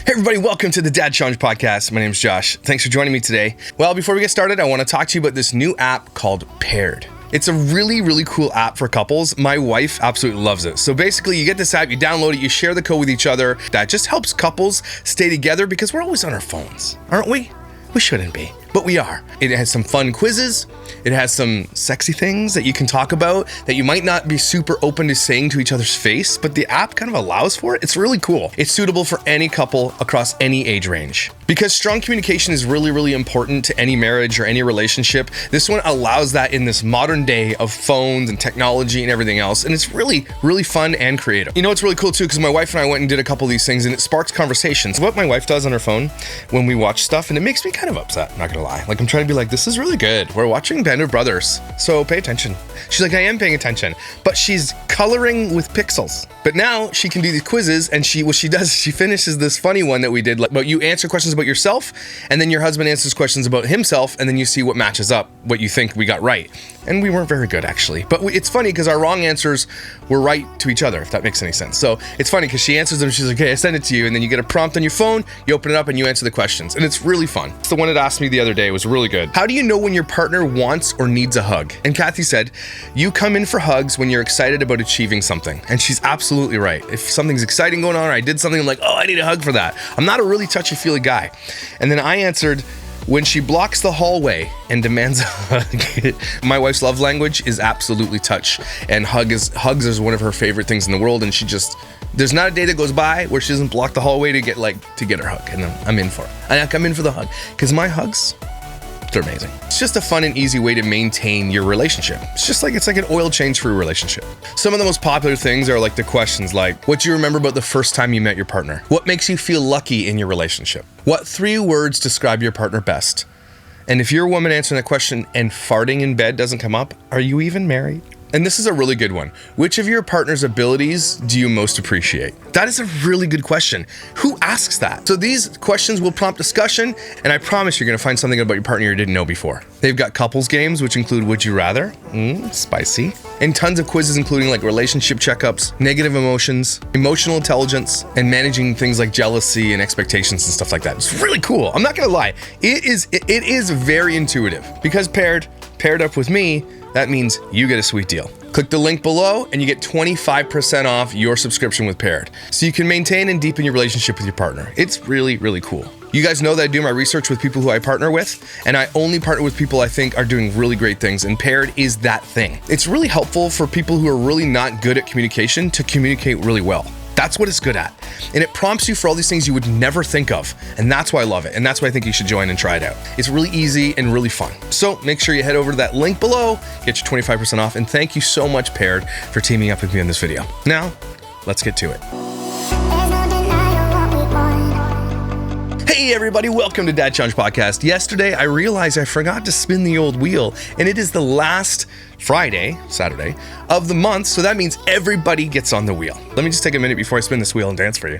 Hey everybody, welcome to the Dad Challenge Podcast. My name's Josh. Thanks for joining me today. Well, before we get started, I want to talk to you about this new app called Paired. It's a really cool app for couples. My wife absolutely loves it. So basically, you get this app, you download it, you share the code with each other. That just helps couples stay together because we're always on our phones, aren't we? We shouldn't be, but we are. It has some fun quizzes. It has some sexy things that you can talk about that you might not be super open to saying to each other's face, but the app kind of allows for it. It's really cool. It's suitable for any couple across any age range. Because strong communication is really important to any marriage or any relationship, this one allows that in this modern day of phones and technology and everything else. And it's really fun and creative. You know, it's really cool too, because my wife and I went and did a couple of these things and it sparks conversations. What my wife does on her phone when we watch stuff, and it makes me kind of upset, not gonna lie. Like, I'm trying to be like, this is really good. We're watching Band of Brothers, so pay attention. She's like, I am paying attention, but she's coloring with pixels. But now she can do these quizzes, and what she does is she finishes this funny one that we did, like, you answer questions about yourself, and then your husband answers questions about himself, and then you see what matches up, what you think we got right. And we weren't very good, actually. But it's funny because our wrong answers were right to each other, if that makes any sense. So it's funny because she answers them, she's like, okay, I send it to you, and then you get a prompt on your phone, you open it up, and you answer the questions. And it's really fun. It's the one it asked me the other day. It was really good. How do you know when your partner wants or needs a hug? And Kathy said, you come in for hugs when you're excited about achieving something. And she's absolutely right. If something's exciting going on, or I did something, I'm like, oh, I need a hug for that. I'm not a really touchy-feely guy. And then I answered, when she blocks the hallway and demands a hug. My wife's love language is absolutely touch, and hugs is one of her favorite things in the world, and there's not a day that goes by where she doesn't block the hallway to get her hug, and I'm in for it. I'm in for the hug, because my hugs, they're amazing. It's just a fun and easy way to maintain your relationship. It's like an oil change for a relationship. Some of the most popular things are like the questions like, what do you remember about the first time you met your partner? What makes you feel lucky in your relationship? What 3 words describe your partner best? And if you're a woman answering that question and farting in bed doesn't come up, are you even married? And this is a really good one. Which of your partner's abilities do you most appreciate? That is a really good question. Who asks that? So these questions will prompt discussion, and I promise you're gonna find something about your partner you didn't know before. They've got couples games, which include Would You Rather? Spicy. And tons of quizzes, including like relationship checkups, negative emotions, emotional intelligence, and managing things like jealousy and expectations and stuff like that. It's really cool. I'm not gonna lie. It is very intuitive. Because paired up with me, that means you get a sweet deal. Click the link below and you get 25% off your subscription with Paired, so you can maintain and deepen your relationship with your partner. It's really cool. You guys know that I do my research with people who I partner with, and I only partner with people I think are doing really great things, and Paired is that thing. It's really helpful for people who are really not good at communication to communicate really well. That's what it's good at. And it prompts you for all these things you would never think of. And that's why I love it. And that's why I think you should join and try it out. It's really easy and really fun. So make sure you head over to that link below, get your 25% off. And thank you so much, Paired, for teaming up with me on this video. Now, let's get to it. Hey everybody, welcome to Dad Challenge Podcast. Yesterday, I realized I forgot to spin the old wheel, and it is the last Saturday of the month, so that means everybody gets on the wheel. Let me just take a minute before I spin this wheel and dance for you.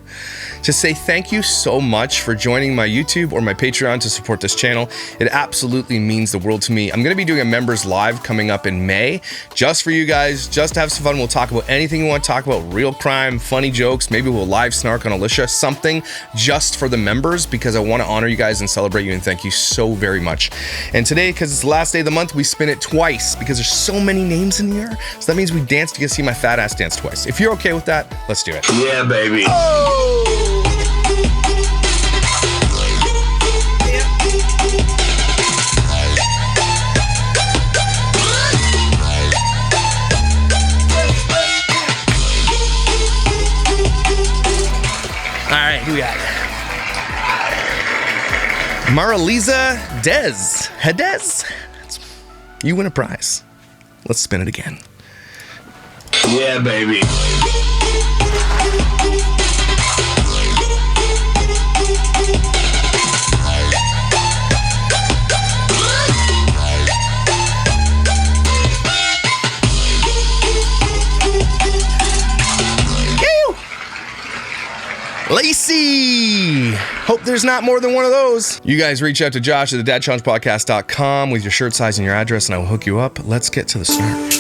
Just say thank you so much for joining my YouTube or my Patreon to support this channel. It absolutely means the world to me. I'm going to be doing a members live coming up in May, just for you guys, just to have some fun. We'll talk about anything you want to talk about, real crime, funny jokes, maybe we'll live snark on Alicia, something just for the members, because I want to honor you guys and celebrate you, and thank you so very much. And today, because it's the last day of the month, we spin it twice because there's so many names in here. So that means we dance to get to see my fat ass dance twice. If you're okay with that, let's do it. Yeah, baby. Oh! All right, who we got? Maraliza Hedez. You win a prize. Let's spin it again. Yeah, baby. Lacey! Hope there's not more than one of those. You guys reach out to Josh at thedadchallengepodcast.com with your shirt size and your address, and I will hook you up. Let's get to the start.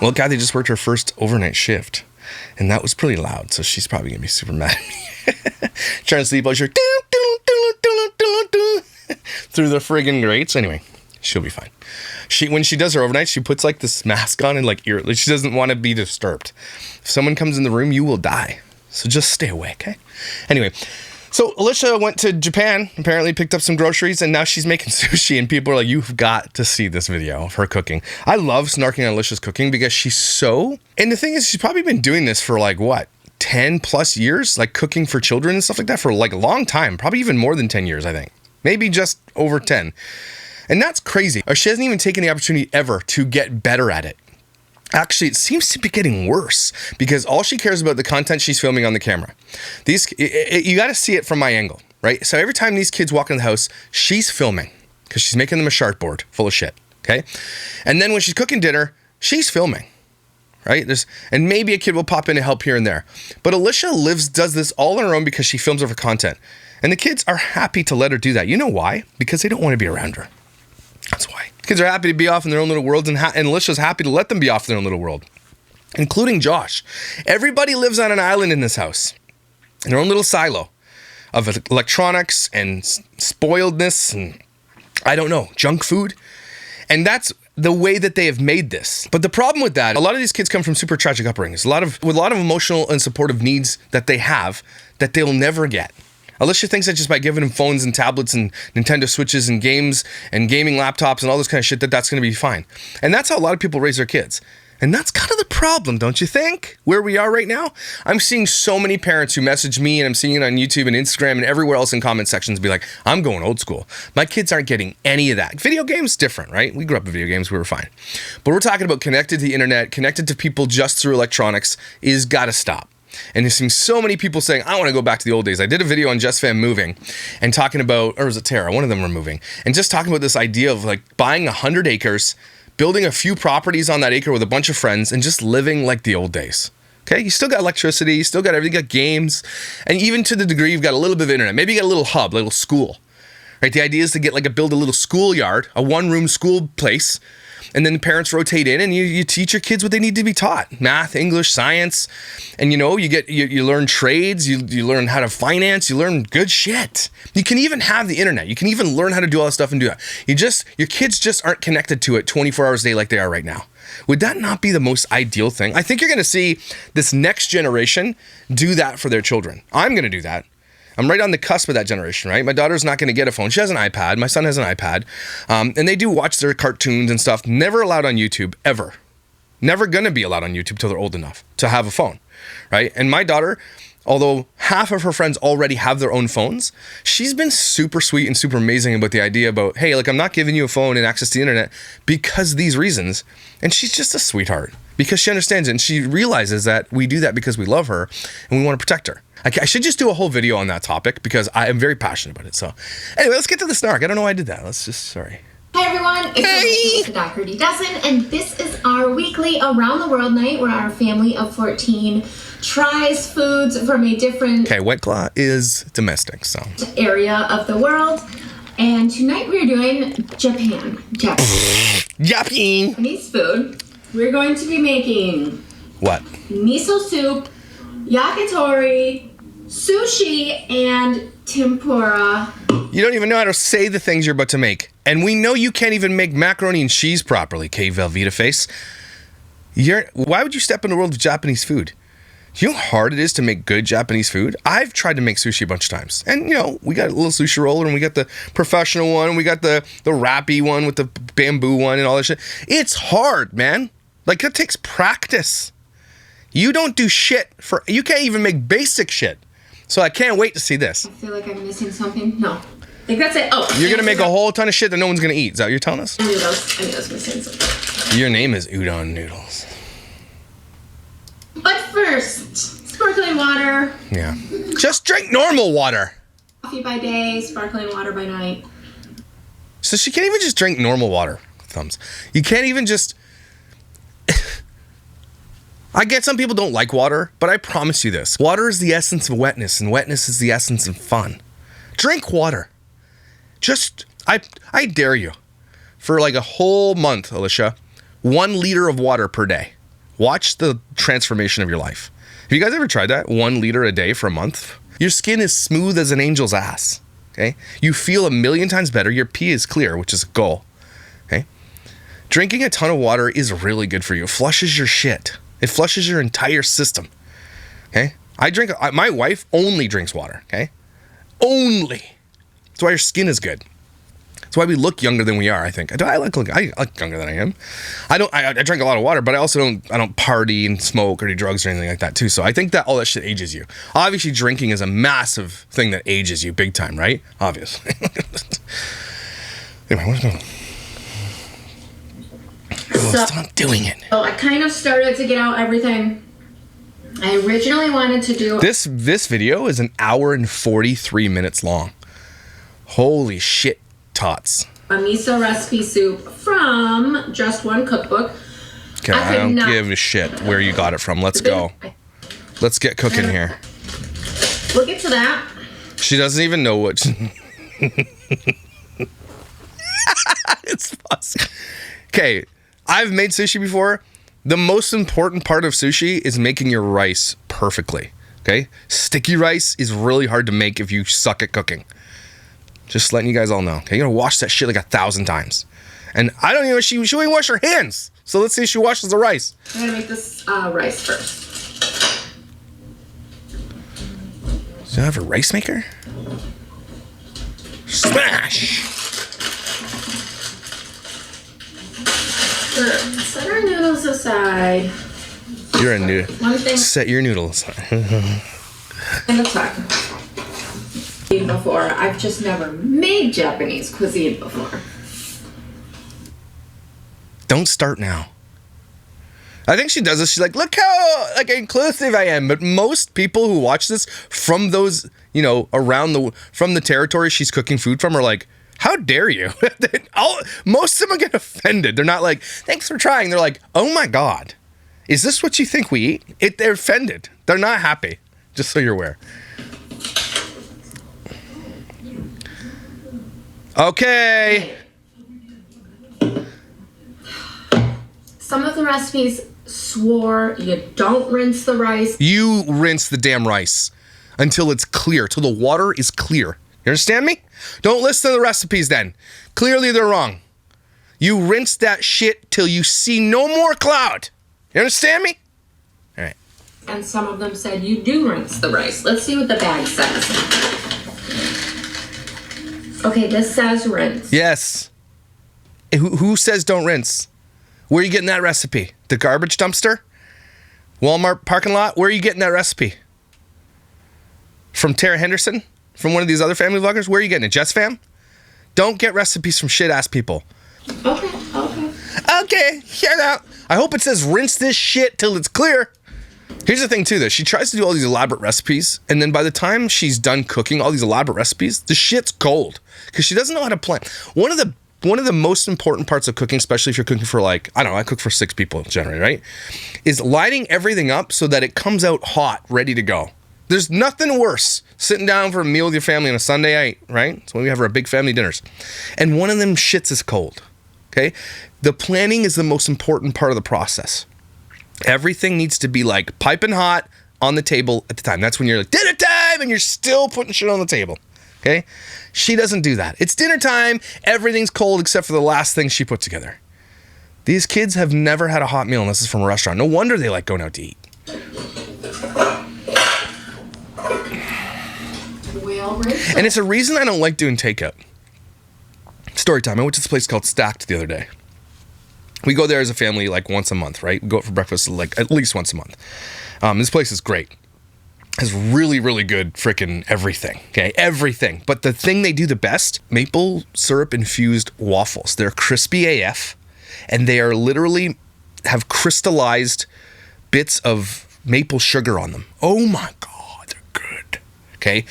Well, Kathy just worked her first overnight shift, and that was pretty loud, so she's probably gonna be super mad at me. Trying to sleep, I was like, through the friggin' grates. Anyway, she'll be fine. When she does her overnight, she puts like this mask on and like she doesn't want to be disturbed. If someone comes in the room, you will die. So just stay away, okay? Anyway, so Alicia went to Japan, apparently picked up some groceries, and now she's making sushi, and people are like, you've got to see this video of her cooking. I love snarking on Alicia's cooking because and the thing is, she's probably been doing this for like, what, 10 plus years? Like cooking for children and stuff like that for like a long time, probably even more than 10 years, I think. Maybe just over 10. And that's crazy. Or she hasn't even taken the opportunity ever to get better at it. Actually, it seems to be getting worse because all she cares about the content she's filming on the camera. You got to see it from my angle, right? So every time these kids walk in the house, she's filming because she's making them a shartboard full of shit, okay? And then when she's cooking dinner, she's filming, right? And maybe a kid will pop in to help here and there. But Alicia does this all on her own because she films her for content. And the kids are happy to let her do that. You know why? Because they don't want to be around her. That's why. Kids are happy to be off in their own little worlds, and Alicia's happy to let them be off in their own little world, including Josh. Everybody lives on an island in this house, in their own little silo of electronics and spoiledness and, I don't know, junk food. And that's the way that they have made this. But the problem with that, a lot of these kids come from super tragic upbringings, with a lot of emotional and supportive needs that they have that they'll never get. Alicia thinks that just by giving them phones and tablets and Nintendo Switches and games and gaming laptops and all this kind of shit that's going to be fine. And that's how a lot of people raise their kids. And that's kind of the problem, don't you think? Where we are right now? I'm seeing so many parents who message me, and I'm seeing it on YouTube and Instagram and everywhere else in comment sections be like, I'm going old school. My kids aren't getting any of that. Video games, different, right? We grew up with video games, we were fine. But we're talking about connected to the internet, connected to people just through electronics, is gotta stop. And there's seems so many people saying, I want to go back to the old days. I did a video on Just Fam moving and talking about, or was it Tara? One of them were moving. And just talking about this idea of like buying 100 acres, building a few properties on that acre with a bunch of friends and just living like the old days. Okay, you still got electricity, you still got everything, you got games, and even to the degree you've got a little bit of internet. Maybe you got a little hub, a little school. Right? The idea is to build a little schoolyard, a one-room school place, and then the parents rotate in and you teach your kids what they need to be taught. Math, English, science. And you learn trades, you learn how to finance, you learn good shit. You can even have the internet. You can even learn how to do all that stuff and do that. Your kids just aren't connected to it 24 hours a day like they are right now. Would that not be the most ideal thing? I think you're going to see this next generation do that for their children. I'm going to do that. I'm right on the cusp of that generation, right? My daughter's not going to get a phone. She has an iPad. My son has an iPad. And they do watch their cartoons and stuff. Never allowed on YouTube, ever. Never going to be allowed on YouTube till they're old enough to have a phone, right? And my daughter, although half of her friends already have their own phones, she's been super sweet and super amazing about the idea about, hey, like I'm not giving you a phone and access to the internet because of these reasons. And she's just a sweetheart because she understands it. And she realizes that we do that because we love her and we want to protect her. I should just do a whole video on that topic because I am very passionate about it. So anyway, let's get to the snark. I don't know why I did that. Sorry. Hi everyone, it's the Dougherty Dozen, and this is our weekly Around the World night where our family of 14 tries foods from a different White Claw is domestic, so area of the world. And tonight we're doing Japanese food. We're going to be making what? Miso soup, yakitori, sushi, and tempura. You don't even know how to say the things you're about to make. And we know you can't even make macaroni and cheese properly, K Velveeta face. Why would you step in the world of Japanese food? Do you know how hard it is to make good Japanese food? I've tried to make sushi a bunch of times. And, we got a little sushi roller, and we got the professional one, and we got the wrappy one with the bamboo one and all that shit. It's hard, man. Like, it takes practice. You don't do shit you can't even make basic shit. So I can't wait to see this. I feel like I'm missing something. No. I think that's it. Oh. You're going to make a whole ton of shit that no one's going to eat. Is that what you're telling us? I knew I was missing something. Your name is Udon Noodles. But first, sparkling water. Yeah. Just drink normal water. Coffee by day, sparkling water by night. So she can't even just drink normal water. Thumbs. You can't even just... I get some people don't like water, but I promise you this. Water is the essence of wetness, and wetness is the essence of fun. Drink water. I dare you. For like a whole month, Alicia, 1 liter of water per day. Watch the transformation of your life. Have you guys ever tried that? 1 liter a day for a month? Your skin is smooth as an angel's ass. Okay? You feel 1,000,000 times better. Your pee is clear, which is a goal. Okay? Drinking a ton of water is really good for you. It flushes your shit. It flushes your entire system. Okay? My wife only drinks water. Okay? Only. That's why your skin is good. That's why we look younger than we are, I think. I look younger than I am. I drink a lot of water, but I also don't party and smoke or do drugs or anything like that too. So I think that all that shit ages you. Obviously, drinking is a massive thing that ages you big time, right? Obviously. Anyway, what's going on? Stop doing it. So I kind of started to get out everything. I originally wanted to do... This video is 1 hour and 43 minutes long. Holy shit. Tots. A miso recipe soup from Just One Cookbook. Okay, I don't give a shit where you got it from. Let's go. Let's get cooking here. We'll get to that. She doesn't even know what... It's fun. Okay, I've made sushi before. The most important part of sushi is making your rice perfectly. Okay? Sticky rice is really hard to make if you suck at cooking. Just letting you guys all know. Okay, you're gonna wash that shit like 1,000 times. And I don't even know, she won't wash her hands. So let's see if she washes the rice. I'm gonna make this rice first. Does it have a rice maker? Smash! Sure. Set our noodles aside. You're a noodle. One thing. Set your noodles. And a talk. Before. I've just never made Japanese cuisine before. Don't start now. I think she does this. She's like, look how inclusive I am. But most people who watch this from those, from the territory she's cooking food from are like, how dare you? Most of them get offended. They're not like, thanks for trying. They're like, oh my God, is this what you think we eat? They're offended. They're not happy. Just so you're aware. Okay. Some of the recipes swore you don't rinse the rice. You rinse the damn rice until it's clear, till the water is clear. You understand me? Don't listen to the recipes then. Clearly they're wrong. You rinse that shit till you see no more cloud. You understand me? All right. And some of them said you do rinse the rice. Let's see what the bag says. Okay, this says rinse. Yes. Who says don't rinse? Where are you getting that recipe? The garbage dumpster? Walmart parking lot? Where are you getting that recipe? From Tara Henderson? From one of these other family vloggers? Where are you getting it? Jess Fam? Don't get recipes from shit-ass people. Okay, hear that. I hope it says rinse this shit till it's clear. Here's the thing too, though. She tries to do all these elaborate recipes, and then by the time she's done cooking all these elaborate recipes, the shit's cold because she doesn't know how to plan. One of the most important parts of cooking, especially if you're cooking for I cook for 6 people generally, right? Is lighting everything up so that it comes out hot, ready to go. There's nothing worse sitting down for a meal with your family on a Sunday night, right? It's when we have our big family dinners, and one of them shits is cold. Okay, the planning is the most important part of the process. Everything needs to be like piping hot on the table at the time. That's when you're like, dinner time, and you're still putting shit on the table. Okay? She doesn't do that. It's dinner time. Everything's cold except for the last thing she put together. These kids have never had a hot meal unless it's from a restaurant. No wonder they like going out to eat. And it's a reason I don't like doing takeout. Story time. I went to this place called Stacked the other day. We go there as a family like once a month, right? We go out for breakfast like at least once a month. This place is great. Has really, really good freaking everything. Okay, everything. But the thing they do the best, maple syrup infused waffles. They're crispy AF, and they are literally have crystallized bits of maple sugar on them. Oh my God, they're good. Okay,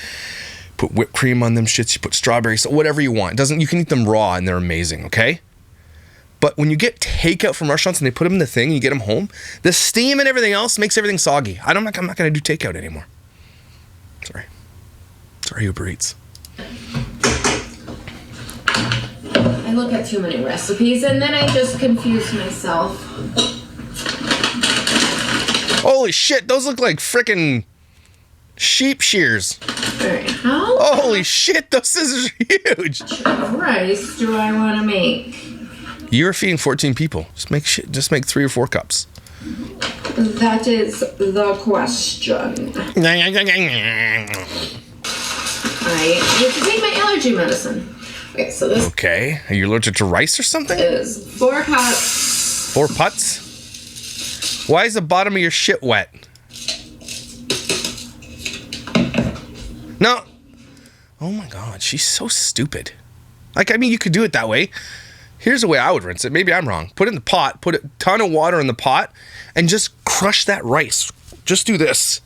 put whipped cream on them shits. You put strawberries, whatever you want. You can eat them raw, and they're amazing. Okay. But when you get takeout from restaurants and they put them in the thing and you get them home, the steam and everything else makes everything soggy. I'm not going to do takeout anymore. Sorry, Uber Eats. I look at too many recipes and then I just confuse myself. Holy shit, those look like frickin' sheep shears. Alright, how Holy shit, those scissors are huge. much rice do I want to make? You're feeding 14 people. Just make 3 or 4 cups. That is the question. I need to take my allergy medicine. Okay, so this Okay, are you allergic to rice or something? is 4 cups. 4 putts? Why is the bottom of your shit wet? No. Oh my god, she's so stupid. Like, I mean, you could do it that way. Here's the way I would rinse it. Maybe I'm wrong. Put it in the pot, put a ton of water in the pot, and just crush that rice. Just do this.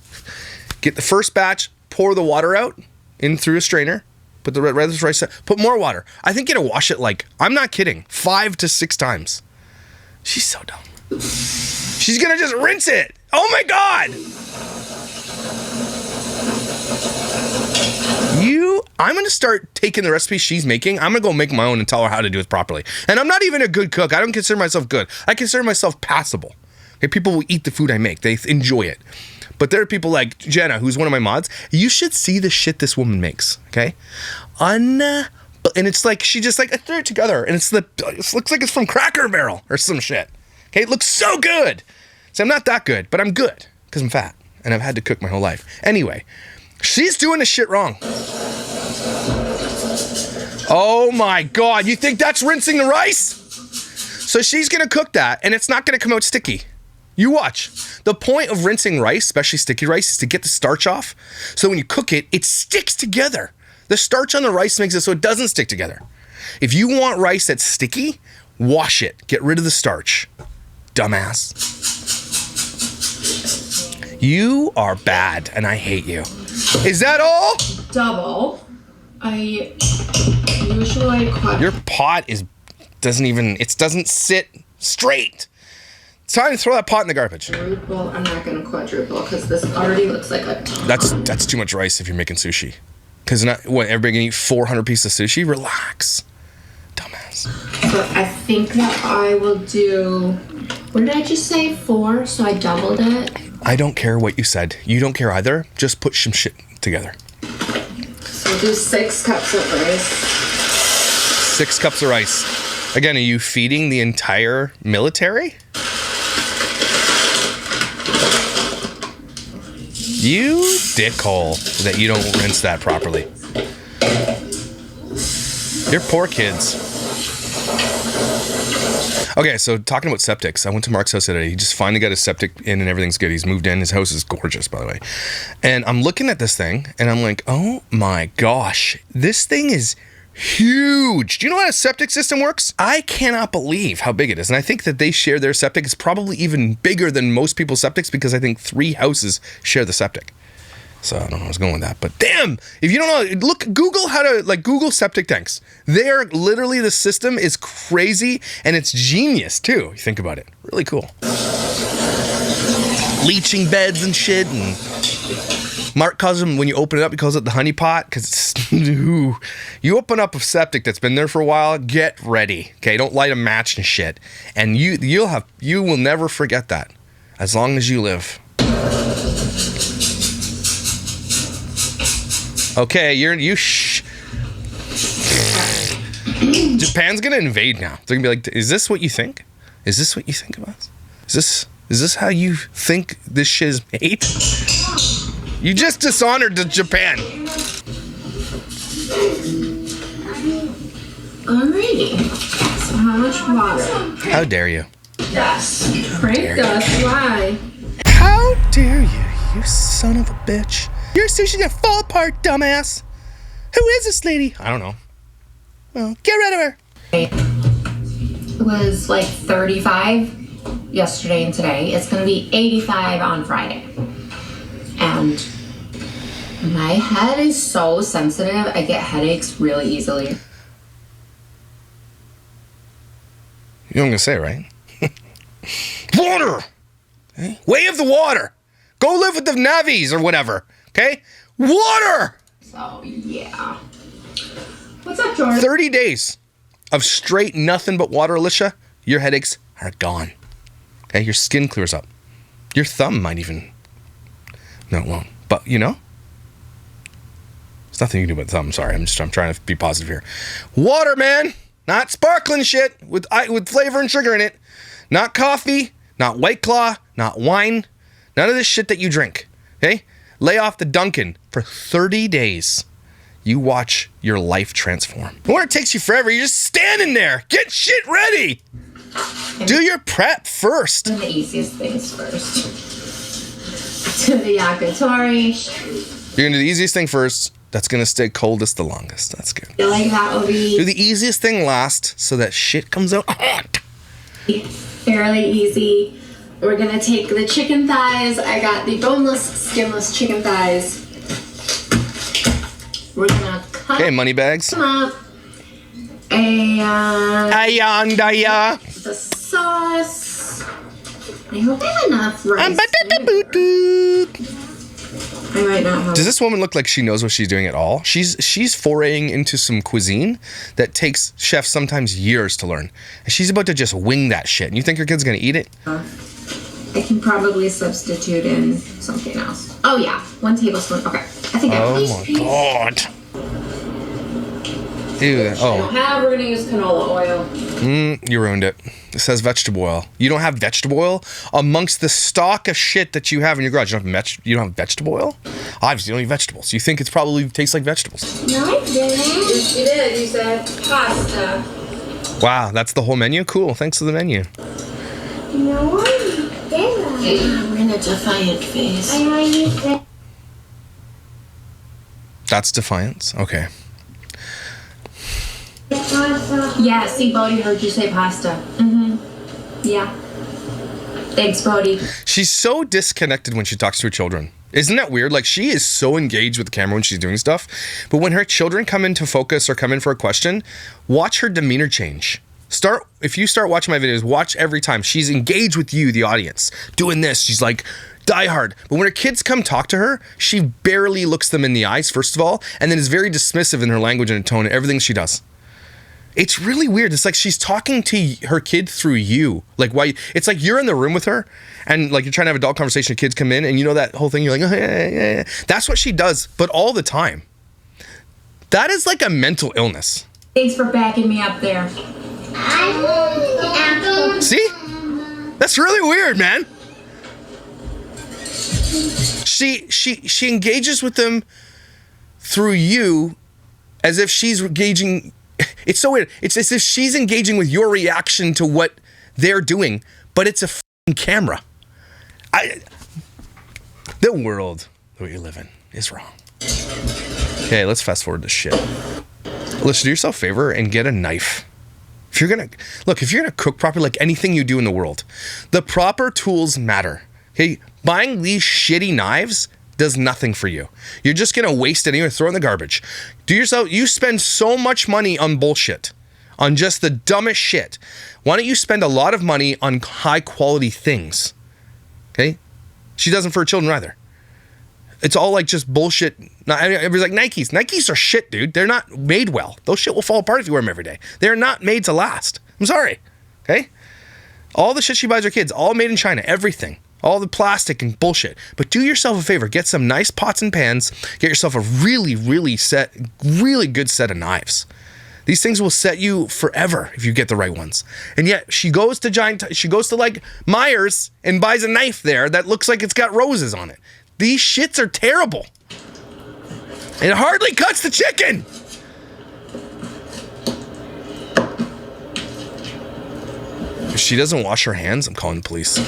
Get the first batch, pour the water out in through a strainer, put the red rice, put more water. I think you gotta wash it like, I'm not kidding, 5 to 6 times. She's so dumb. She's gonna just rinse it. Oh my god! I'm gonna start taking the recipes she's making. I'm gonna go make my own and tell her how to do it properly. And I'm not even a good cook. I don't consider myself good. I consider myself passable. Okay, people will eat the food I make. They enjoy it. But there are people like Jenna, who's one of my mods. You should see the shit this woman makes. Okay, and it's like she just like I threw it together, and it looks like it's from Cracker Barrel or some shit. Okay, it looks so good. So I'm not that good, but I'm good because I'm fat and I've had to cook my whole life. Anyway, she's doing the shit wrong. Oh my god, you think that's rinsing the rice? So she's gonna cook that and it's not gonna come out sticky. You watch. The point of rinsing rice, especially sticky rice, is to get the starch off. So when you cook it, it sticks together. The starch on the rice makes it so it doesn't stick together. If you want rice that's sticky, wash it. Get rid of the starch. Dumbass. You are bad and I hate you. Is that all? Double. I usually Your pot doesn't sit straight. It's time to throw that pot in the garbage. quadruple. I'm not going to quadruple because this already looks like a ton. That's too much rice if you're making sushi. Because everybody can eat 400 pieces of sushi? Relax. Dumbass. So I think that I will do, what did I just say? 4, so I doubled it. I don't care what you said. You don't care either. Just put some shit together. So we'll do 6 cups of rice. 6 cups of rice. Again, are you feeding the entire military? You dickhole that you don't rinse that properly. You're poor kids. Okay, so talking about septics, I went to Mark's house today. He just finally got his septic in and everything's good. He's moved in. His house is gorgeous, by the way. And I'm looking at this thing and I'm like, oh my gosh, this thing is huge. Do you know how a septic system works? I cannot believe how big it is. And I think that they share their septic. It's probably even bigger than most people's septics because I think 3 houses share the septic. So I don't know where I was going with that. But damn, if you don't know, Google how to, Google septic tanks. They're literally, the system is crazy and it's genius too. You think about it. Really cool. Leaching beds and shit. And Mark calls them, when you open it up, he calls it the honey pot because you open up a septic that's been there for a while, get ready. Okay, don't light a match and shit. And you will never forget that as long as you live. Okay, Japan's gonna invade now. They're gonna be like, is this what you think? Is this what you think of us? Is this how you think this shit is made? You just dishonored Japan. Alrighty. So how much water? How dare you? Yes. Frank does. Why? How dare you, you son of a bitch. Your sushi's gonna fall apart, dumbass. Who is this lady? I don't know. Well, get rid of her. It was like 35 yesterday and today. It's gonna be 85 on Friday. And my head is so sensitive. I get headaches really easily. You know what I'm gonna say, right? Water! Okay? Way of the water! Go live with the Navis or whatever. Okay? Water! So, yeah. What's up, Jordan? 30 days of straight nothing but water, Alicia. Your headaches are gone. Okay? Your skin clears up. Your thumb might even. No, it won't. But, you know? There's nothing you can do with the thumb. Sorry, I'm trying to be positive here. Water, man! Not sparkling shit with flavor and sugar in it. Not coffee, not White Claw, not wine. None of this shit that you drink. Okay? Lay off the Dunkin' for 30 days. You watch your life transform. When it takes you forever, you're just standing there. Get shit ready. Do your prep first. Do the easiest things first. Do the yakitori. You're gonna do the easiest thing first. That's gonna stay coldest the longest. That's good. I feel like that will be Do the easiest thing last so that shit comes out hot. fairly easy. We're gonna take the chicken thighs. I got the boneless, skinless chicken thighs. We're gonna cut Okay, money bags. them up. And Ayandaya. the sauce. I hope I have enough rice. I might not have. Does this woman look like she knows what she's doing at all? She's foraying into some cuisine that takes chefs sometimes years to learn. And she's about to just wing that shit. And you think her kid's gonna eat it? I can probably substitute in something else. Oh yeah, 1 tablespoon. Okay, I think I have Oh my god. Ew. Oh, We're gonna use canola oil. you ruined it. It says vegetable oil. You don't have vegetable oil amongst the stock of shit that you have in your garage. You don't have vegetable oil? Obviously, you don't eat vegetables. You think it's probably tastes like vegetables. No, I didn't. Yes, you did. You said pasta. Wow, that's the whole menu? Cool. Thanks for the menu. No, I didn't. We're in a defiant phase. That's defiance. Okay. Yeah, see, Bodhi heard you say pasta. Yeah. Thanks, Bodhi. She's so disconnected when she talks to her children. Isn't that weird? Like, she is so engaged with the camera when she's doing stuff. But when her children come into focus or come in for a question, watch her demeanor change. If you start watching my videos, watch every time. She's engaged with you, the audience. Doing this, she's like, die hard. But when her kids come talk to her, she barely looks them in the eyes, first of all, and then is very dismissive in her language and her tone and everything she does. It's really weird. It's like she's talking to her kid through you. Like, why? It's like you're in the room with her, and like you're trying to have adult conversation. Kids come in, and you know that whole thing. You're like, oh, yeah. That's what she does, but all the time. That is like a mental illness. Thanks for backing me up there. See? That's really weird, man. She engages with them through you, as if she's engaging. It's so weird. It's as if she's engaging with your reaction to what they're doing, but it's a f***ing camera. The world that we live in is wrong. Okay, let's fast forward this shit. Let's do yourself a favor and get a knife. If you're gonna cook properly, like anything you do in the world, the proper tools matter. Okay, buying these shitty knives does nothing for you. You're just gonna waste it anyway, throw it in the garbage. You spend so much money on bullshit, on just the dumbest shit. Why don't you spend a lot of money on high quality things? Okay? She doesn't for her children either. It's all like just bullshit. Everybody's like, Nikes are shit, dude. They're not made well. Those shit will fall apart if you wear them every day. They're not made to last. I'm sorry. Okay? All the shit she buys her kids, all made in China, everything. All the plastic and bullshit. But do yourself a favor. Get some nice pots and pans. Get yourself a really good set of knives. These things will set you forever if you get the right ones. And yet she goes to like Myers and buys a knife there that looks like it's got roses on it. These shits are terrible. It hardly cuts the chicken. If she doesn't wash her hands, I'm calling the police.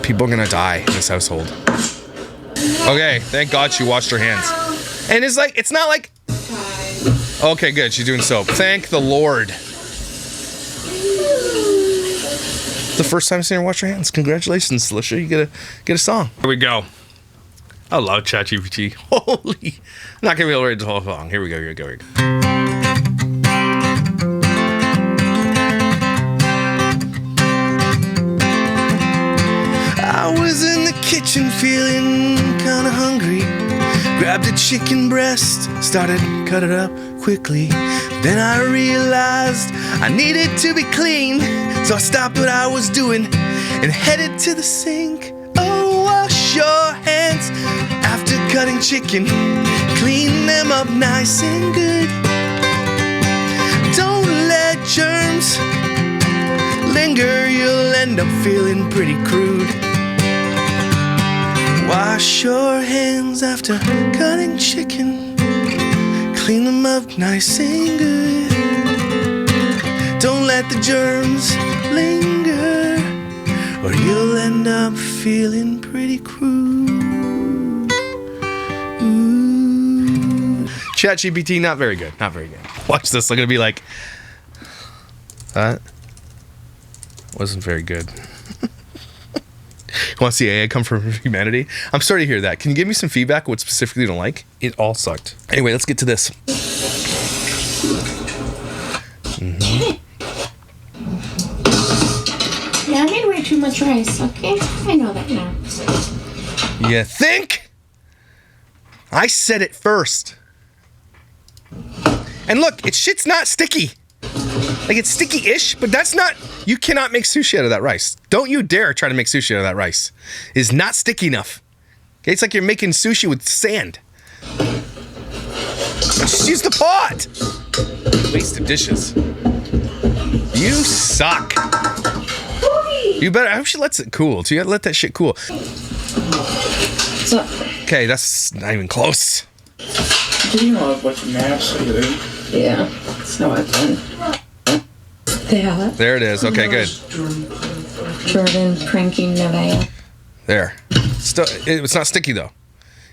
People are gonna die in this household. Okay, thank God she washed her hands. And it's not like... Okay, good, she's doing soap. Thank the Lord. The first time I've seen her wash her hands. Congratulations, Alicia, you get a song. Here we go. I love ChatGPT. Holy... I'm not gonna be able to read the whole song. Here we go. I was in the kitchen feeling kinda hungry. Grabbed a chicken breast, started cut it up quickly. Then I realized I needed to be clean, so I stopped what I was doing and headed to the sink. Oh, wash your hands after cutting chicken. Clean them up nice and good. Don't let germs linger, you'll end up feeling pretty crude. Wash your hands after cutting chicken. Clean them up nice and good. Don't let the germs linger, or you'll end up feeling pretty crude. ChatGPT, not very good. Not very good. Watch this. I'm going to be like, that wasn't very good. Want to see AA come from humanity? I'm sorry to hear that. Can you give me some feedback? What specifically you don't like? It all sucked. Anyway, let's get to this. Yeah, I made way too much rice, okay? I know that now. You think? I said it first. And look, shit's not sticky. Like, it's sticky-ish, but that's not... You cannot make sushi out of that rice. Don't you dare try to make sushi out of that rice. It is not sticky enough. Okay, it's like you're making sushi with sand. Just use the pot. Waste of dishes. You suck. You better... I hope she lets it cool. So you gotta let that shit cool. Okay, that's not even close. Do you know what maps are doing? Yeah, so I've done. Yeah. There it is. Okay, good. Jordan pranking Nevaeh. There. It's not sticky, though.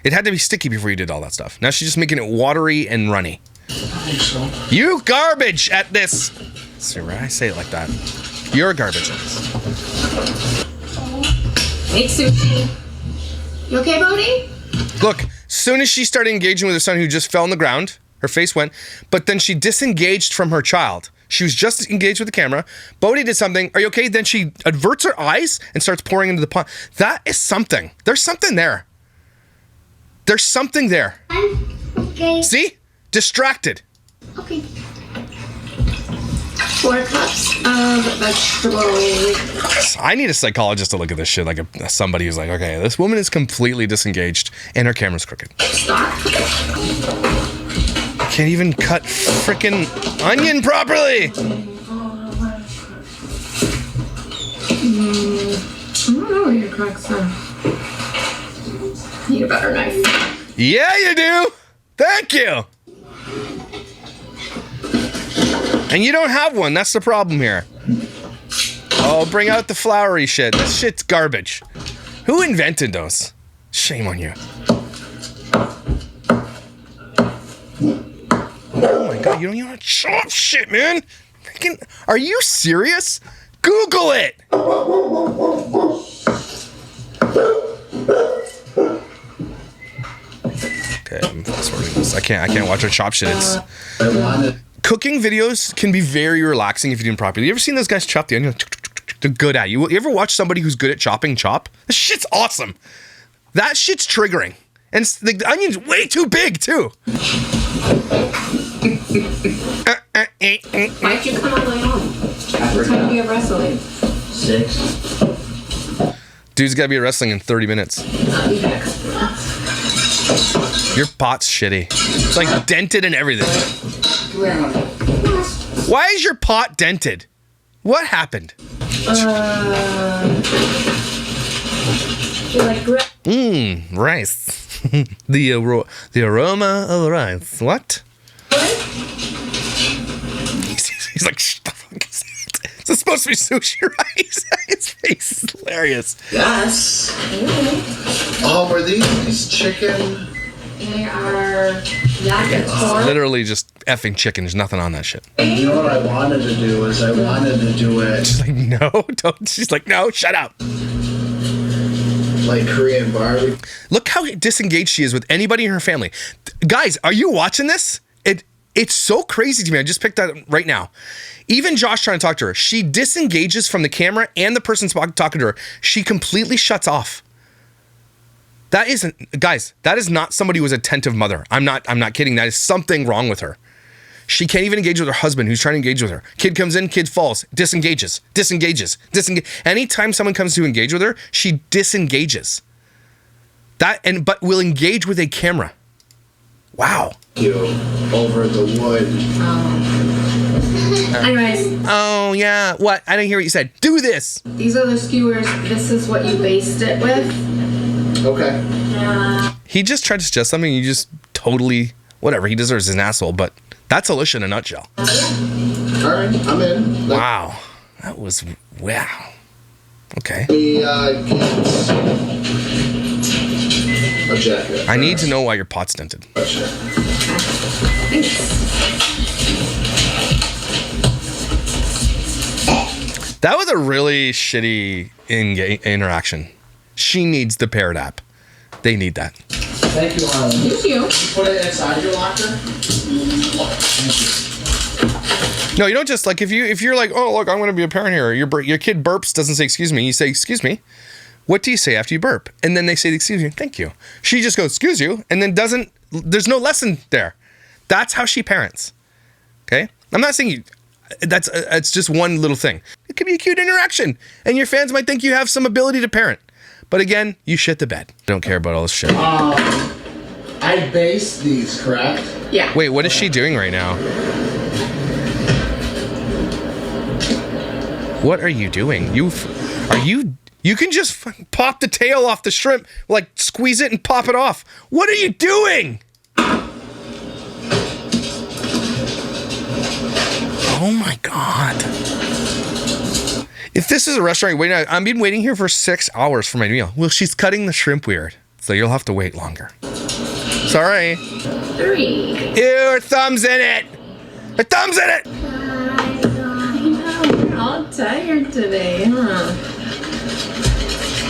It had to be sticky before you did all that stuff. Now she's just making it watery and runny. I think so. You garbage at this. See, why I say it like that? You're garbage at this. Make sushi. You okay, Bodhi? Look, soon as she started engaging with her son who just fell on the ground, her face went, but then she disengaged from her child. She was just engaged with the camera. Bodhi did something. Are you okay? Then she averts her eyes and starts pouring into the pot. That is something. There's something there. There's something there. Okay. See? Distracted. Okay. 4 cups of vegetables. I need a psychologist to look at this shit, like somebody who's like, okay, this woman is completely disengaged and her camera's crooked. Stock. Can't even cut frickin' onion properly. I don't know where your cracks are. Need a better knife. Yeah, you do. Thank you. And you don't have one. That's the problem here. Oh, bring out the floury shit. This shit's garbage. Who invented those? Shame on you. Oh my god, you don't even want to chop shit, man. Freaking, are you serious? Google it. Okay, I'm fast-forwarding this. I can't watch her chop shit. It's cooking videos can be very relaxing if you do them properly. You ever seen those guys chop the onion? They're good at it. You ever watch somebody who's good at chopping chop? This shit's awesome. That shit's triggering. And the onion's way too big, too. Why'd you come on my own? What time do you have wrestling? 6. Dude's gotta be at wrestling in 30 minutes. You got a couple minutes. Your pot's shitty. It's like dented and everything. Why is your pot dented? What happened? You like Rice. the aroma of rice. What? He's like, shut the fuck is that? Is this supposed to be sushi rice? His face is hilarious. Yes. Oh, were these chicken? They are yakut pork. Literally just effing chicken. There's nothing on that shit. You know what I wanted to do is I wanted to do it She's like, no, don't. She's like, no, shut up. like Korean barbecue. Look how disengaged she is with anybody in her family. Guys, are you watching this? It's so crazy to me. I just picked that up right now. Even Josh trying to talk to her, she disengages from the camera and the person talking to her. She completely shuts off. That isn't, guys, that is not somebody who's an attentive mother. I'm not kidding. That is something wrong with her. She can't even engage with her husband who's trying to engage with her. Kid comes in, kid falls, disengages. Anytime someone comes to engage with her, she disengages. But will engage with a camera. Wow. You over the wood. Anyways, Oh, yeah. What? I didn't hear what you said. Do this. these are the skewers. This is what you based it with. Okay. He just tried to suggest something. You just totally, whatever. He deserves an asshole, but that's Alicia in a nutshell. All right, I'm in. Wow. That was, wow. Okay. The a jacket. I need to know why your pot's dented. Gotcha. Thanks. That was a really shitty interaction. She needs the Paired app. They need that. Thank you, Harlan. Thank you. Put it inside your locker. Thank No, you don't just like if you're like, oh look, I'm going to be a parent here. Your kid burps, doesn't say excuse me. You say excuse me. What do you say after you burp? And then they say excuse me, thank you. She just goes excuse you, and then doesn't. There's no lesson there. That's how she parents. Okay, I'm not saying you. It's just one little thing. It could be a cute interaction, and your fans might think you have some ability to parent. But again, you shit the bed. Don't care about all this shit. I based these, correct? Yeah. Wait, what is she doing right now? What are you doing? You can just pop the tail off the shrimp, like squeeze it and pop it off. What are you doing? Oh my God. If this is a restaurant, I've been waiting here for 6 hours for my meal. Well, she's cutting the shrimp weird, so you'll have to wait longer. Sorry. 3. Ew, her thumb's in it. Her thumb's in it. We're all tired today, huh?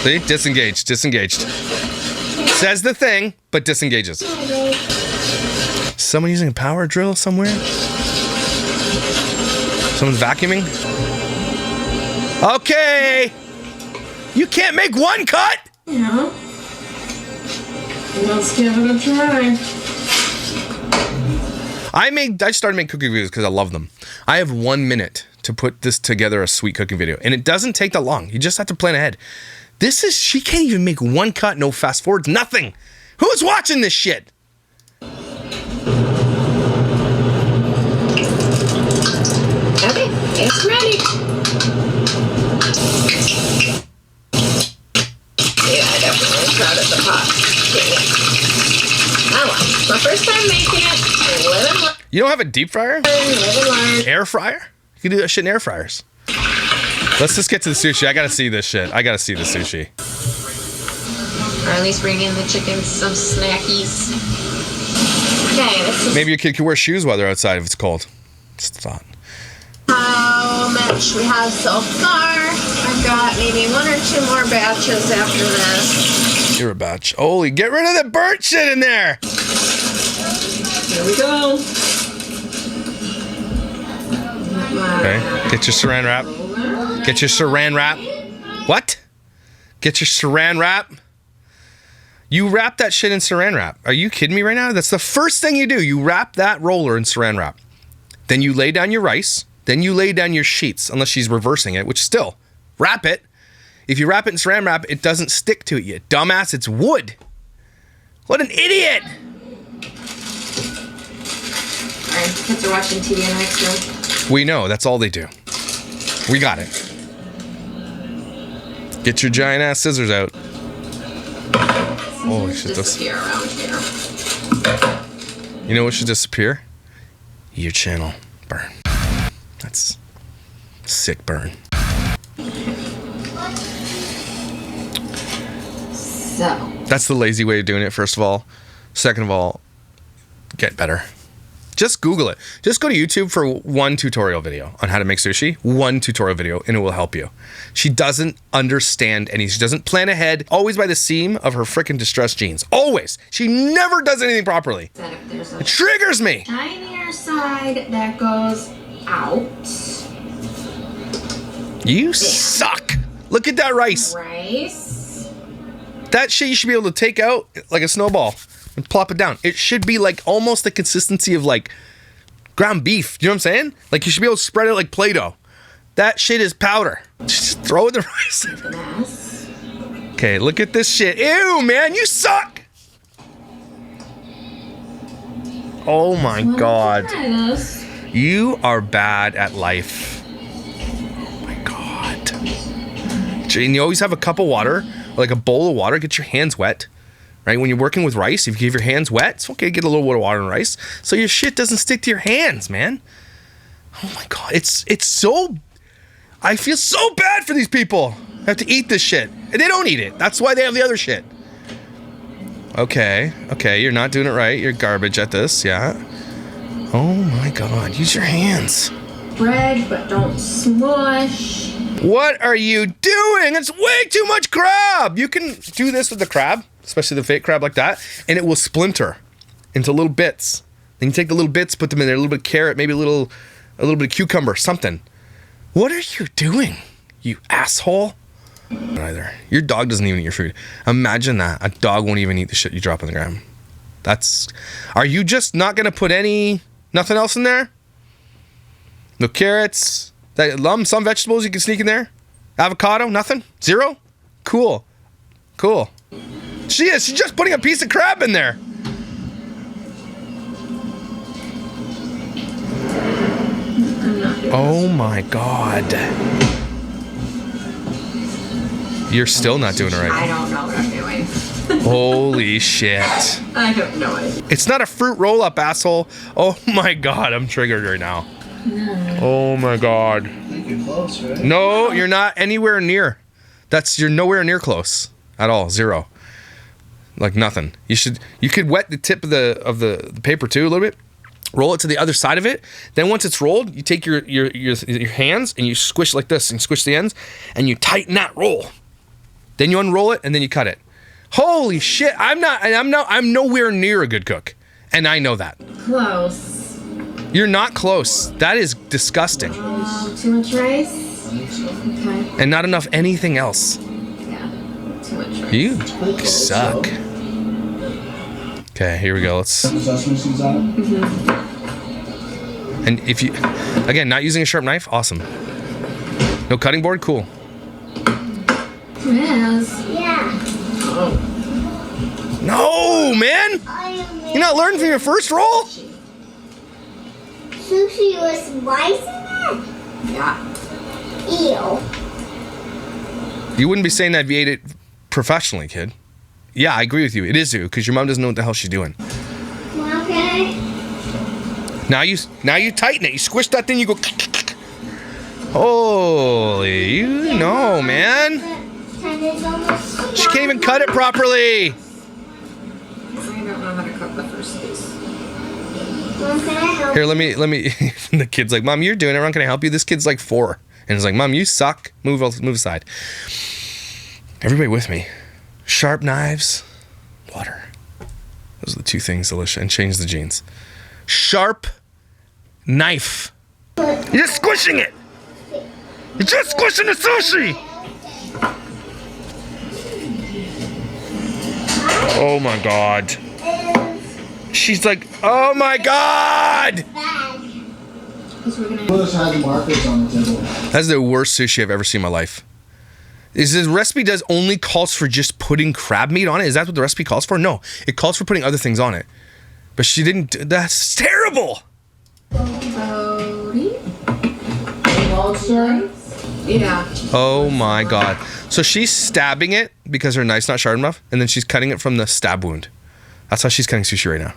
See? Disengaged. Says the thing, but disengages. Someone using a power drill somewhere? Someone's vacuuming? Okay! You can't make one cut! Yeah. Let's give it a try. I started making cooking videos because I love them. I have 1 minute to put this together, a sweet cooking video. And it doesn't take that long. You just have to plan ahead. She can't even make one cut, no fast forwards, nothing. Who's watching this shit? Okay, it's ready. Yeah, I definitely proud of the pot. Oh well, it's my first time making it. Live and learn. You don't have a deep fryer? Live and learn. Air fryer? You can do that shit in air fryers. Let's just get to the sushi. I gotta see this shit. I gotta see the sushi. Or at least bring in the chicken some snackies. Okay, this is Maybe your kid can wear shoes while they're outside if it's cold. Just a thought. how much we have so far. I've got maybe 1 or 2 more batches after this. You're a batch. Holy, get rid of the burnt shit in there. Here we go. Okay, get your saran wrap. Get your saran wrap. What? Get your saran wrap. You wrap that shit in saran wrap. Are you kidding me right now? That's the first thing you do. You wrap that roller in saran wrap. Then you lay down your rice. Then you lay down your sheets, unless she's reversing it, which still, wrap it. If you wrap it in saran wrap, it doesn't stick to it, you dumbass. It's wood. What an idiot. Alright, kids are watching TV in the next room. We know. That's all they do. We got it. Get your giant ass scissors out. Holy shit, this. Disappear around here. You know what should disappear? Your channel. Burn. That's sick burn. So, That's the lazy way of doing it, first of all. Second of all, get better. Just Google it. Just go to YouTube for one tutorial video on how to make sushi. One tutorial video, and it will help you. She doesn't understand any. She doesn't plan ahead. Always by the seam of her frickin' distressed jeans. Always. She never does anything properly. that if there's a It triggers me. tinier side that goes out, You suck. Look at that rice. rice, That shit you should be able to take out like a snowball and plop it down. It should be like almost the consistency of like ground beef. You know what I'm saying? Like, you should be able to spread it like Play-Doh. That shit is powder. Just throw in the rice. Mess. Okay, look at this shit. Ew, man, you suck. Oh my God. Try this. You are bad at life. Oh my God. And you always have a cup of water, or like a bowl of water. Get your hands wet. Right? When you're working with rice, if you give your hands wet, it's okay to get a little bit of water in rice so your shit doesn't stick to your hands, man. Oh my God. It's so... I feel so bad for these people. They have to eat this shit. And they don't eat it. That's why they have the other shit. Okay. Okay, you're not doing it right. You're garbage at this, yeah. Oh my God. Use your hands. Bread, but don't smush. What are you doing? It's way too much crab. You can do this with the crab, especially the fake crab like that, and it will splinter into little bits. Then you take the little bits, put them in there, a little bit of carrot, maybe a little bit of cucumber, something. What are you doing, you asshole? Neither. Your dog doesn't even eat your food. Imagine that. A dog won't even eat the shit you drop on the ground. Are you just not gonna put nothing else in there? No carrots, some vegetables you can sneak in there? Avocado, nothing? Zero? Cool. She's just putting a piece of crab in there. Oh my God. You're still not doing it right. I don't know what I'm doing. Holy shit. I have no idea. It's not a fruit roll-up, asshole. Oh my God, I'm triggered right now. Oh my God. I think you're close, right? No, you're not anywhere near. You're nowhere near close at all. Zero. Like nothing. You could wet the tip of the paper too a little bit. Roll it to the other side of it. Then once it's rolled, you take your hands and you squish like this and squish the ends and you tighten that roll. Then you unroll it and then you cut it. Holy shit! I'm nowhere near a good cook, and I know that. Close. You're not close. That is disgusting. Too much rice? Okay. And not enough anything else. Yeah. Too much rice. You suck. Okay, here we go. Let's. Sesame seeds on it? And if you, again, not using a sharp knife, awesome. No cutting board, cool. Yes. Yeah. No, man! You're not learning from your first roll? Sushi was rice in it? Yeah. Ew. You wouldn't be saying that if you ate it professionally, kid. Yeah, I agree with you. It is you, because your mom doesn't know what the hell she's doing. Okay. Now you tighten it. You squish that thing, you go. Holy, you know, man. She can't even cut it properly. I don't know how to cut the first piece. Mom, can I help? Here, let me. The kid's like, Mom, you're doing it. I'm not gonna help you. This kid's like 4, and he's like, Mom, you suck. Move aside. Everybody with me. Sharp knives, water. Those are the two things, Alicia, and change the jeans. Sharp knife. You're just squishing it. You're just squishing the sushi. Oh my God. She's like, oh my God. Put us had the markers on the table. That's the worst sushi I've ever seen in my life. Is the recipe only calls for just putting crab meat on it? Is that what the recipe calls for? No, it calls for putting other things on it. But she didn't. That's terrible. Bodhi? Monster? Yeah. Oh my God. So she's stabbing it because her knife's not sharp enough, and then she's cutting it from the stab wound. That's how she's cutting sushi right now.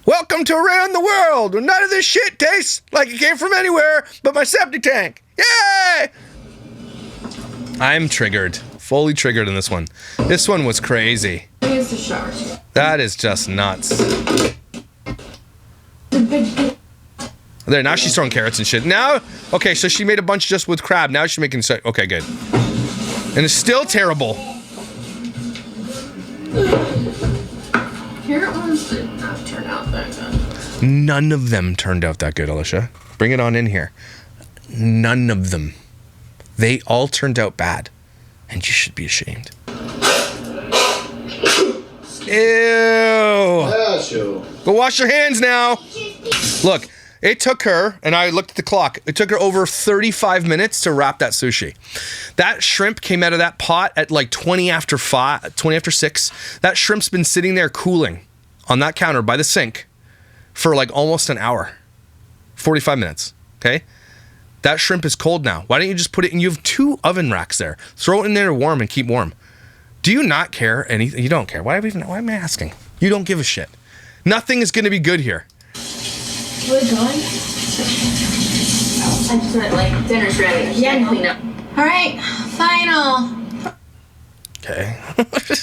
Welcome to Around the World, where none of this shit tastes like it came from anywhere but my septic tank. Yay! I'm triggered. Fully triggered in this one. This one was crazy. Here's the shower. That is just nuts. There, now she's throwing carrots and shit. Now, okay, so she made a bunch just with crab. Now she's making, okay, good. And it's still terrible. Carrot ones did not turn out that good. None of them turned out that good, Alicia. Bring it on in here. None of them. They all turned out bad. And you should be ashamed. Ew. Yeah, sure. Go wash your hands now. She's Look, it took her, and I looked at the clock, it took her over 35 minutes to wrap that sushi. That shrimp came out of that pot at like 20 after 6. That shrimp's been sitting there cooling on that counter by the sink for like almost an hour. 45 minutes, okay? That shrimp is cold now. Why don't you just put it in? You have 2 oven racks there. Throw it in there warm and keep warm. Do you not care anything? You don't care. Why am I asking? You don't give a shit. Nothing is going to be good here. We're going? I just meant like dinner's ready. Yeah, clean up. All right, final Okay.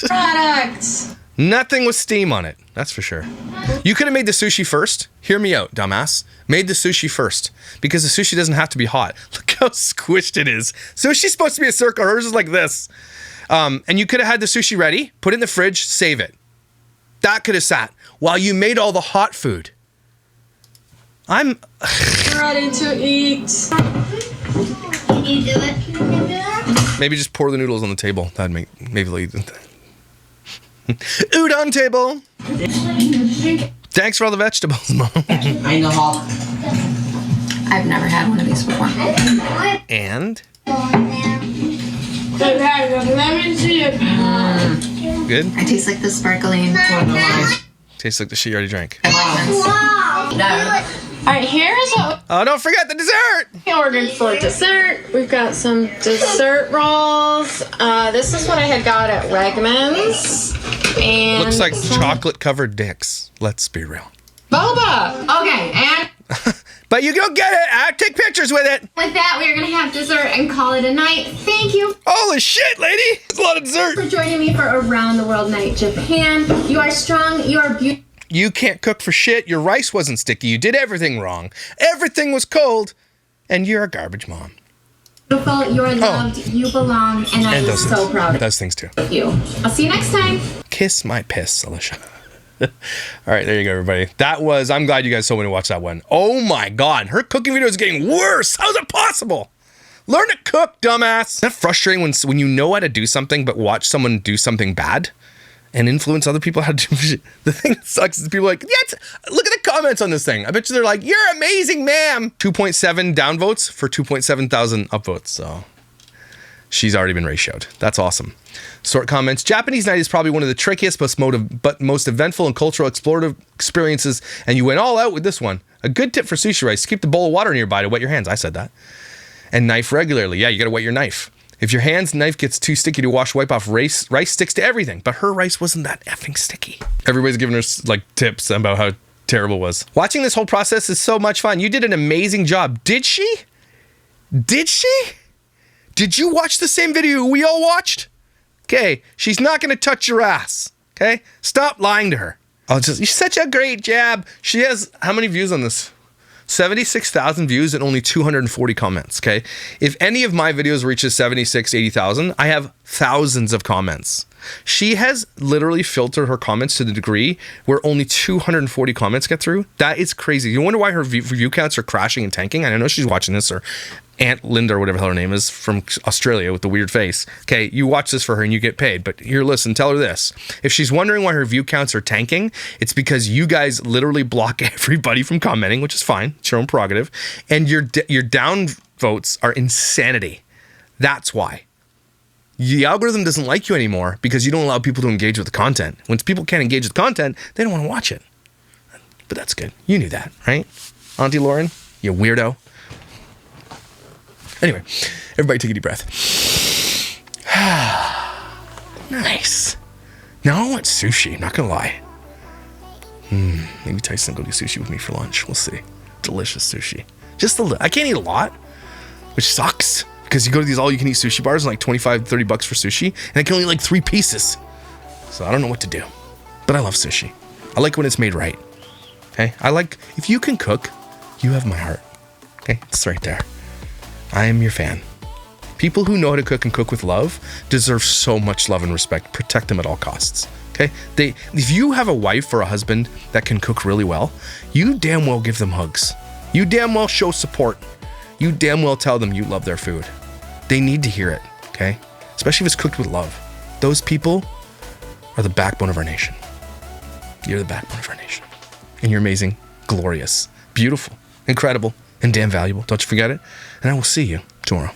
product. Nothing with steam on it. That's for sure. You could have made the sushi first. Hear me out, dumbass. Made the sushi first. Because the sushi doesn't have to be hot. Look how squished it is. Sushi's supposed to be a circle. Hers is like this. And you could have had the sushi ready, put it in the fridge, save it. That could have sat while you made all the hot food. I'm Ready to eat. Can you do it? Can you do it? maybe just pour the noodles on the table. That'd make maybe like udon table. Thanks for all the vegetables, Mom. I know how. I've never had one of these before. And It has a lemon chip. good. It tastes like the sparkling water. Tastes like the shit you already drank. Wow. All right, here's what Oh, don't forget the dessert. we ordered for dessert. We've got some dessert rolls. This is what I had got at Wegmans. And Looks like some chocolate covered dicks. Let's be real. boba. Okay, and But you go get it. I take pictures with it. with that, we're gonna have dessert and call it a night. Thank you Holy shit, lady. That's a lot of dessert. for joining me for Around the World Night Japan. You are strong, you are beautiful, You can't cook for shit. Your rice wasn't sticky. You did everything wrong. Everything was cold. And you're a garbage mom. you are loved, you belong, and I And am those so things. proud Those things too. of you. I'll see you next time. Kiss my piss, Alicia. All right, there you go, everybody. I'm glad you guys told me to watch that one. Oh my God, her cooking video is getting worse. How's it possible? Learn to cook, dumbass. Isn't that frustrating when you know how to do something, but watch someone do something bad and influence other people how to do shit? The thing that sucks is people are like, yes, look at the comments on this thing. I bet you they're like, you're amazing, ma'am. 2.7 downvotes for 2.7 thousand upvotes. So she's already been ratioed. That's awesome. Sort comments. Japanese night is probably one of the trickiest but most eventful and cultural explorative experiences, and you went all out with this one. A good tip for sushi rice: keep the bowl of water nearby to wet your hands. I said that. And knife regularly. Yeah, you gotta wet your knife. If your knife gets too sticky to wash, wipe off. Rice sticks to everything, but her rice wasn't that effing sticky. Everybody's giving her like tips about how terrible it was. Watching this whole process is so much fun. You did an amazing job. Did she? Did she? Did you watch the same video we all watched? Okay, she's not gonna touch your ass. Okay, stop lying to her. You're such a great job. She has how many views on this? 76,000 views and only 240 comments. Okay, if any of my videos reaches 76, 80,000, I have thousands of comments. She has literally filtered her comments to the degree where only 240 comments get through. That is crazy. You wonder why her view counts are crashing and tanking? I know she's watching this, or Aunt Linda or whatever the hell her name is from Australia with the weird face. Okay, you watch this for her and you get paid. But here, listen, tell her this. If she's wondering why her view counts are tanking, it's because you guys literally block everybody from commenting, which is fine. It's your own prerogative. And your down votes are insanity. That's why. The algorithm doesn't like you anymore because you don't allow people to engage with the content. When people can't engage with content, they don't want to watch it. But that's good. You knew that, right? Auntie Lauren, you weirdo. Anyway, everybody take a deep breath. Nice. Now I want sushi, not gonna lie. Maybe Tyson will go do sushi with me for lunch. We'll see. Delicious sushi. Just I can't eat a lot, which sucks. Because you go to these all-you-can-eat sushi bars and like 25, 30 bucks for sushi, and I can only eat like 3 pieces. So I don't know what to do. But I love sushi. I like when it's made right. Okay? If you can cook, you have my heart. Okay? It's right there. I am your fan. People who know how to cook and cook with love deserve so much love and respect. Protect them at all costs. Okay? If you have a wife or a husband that can cook really well, you damn well give them hugs. You damn well show support. You damn well tell them you love their food. They need to hear it, okay? Especially if it's cooked with love. Those people are the backbone of our nation. You're the backbone of our nation. And you're amazing. glorious, beautiful, incredible, and damn valuable. Don't you forget it. And I will see you tomorrow.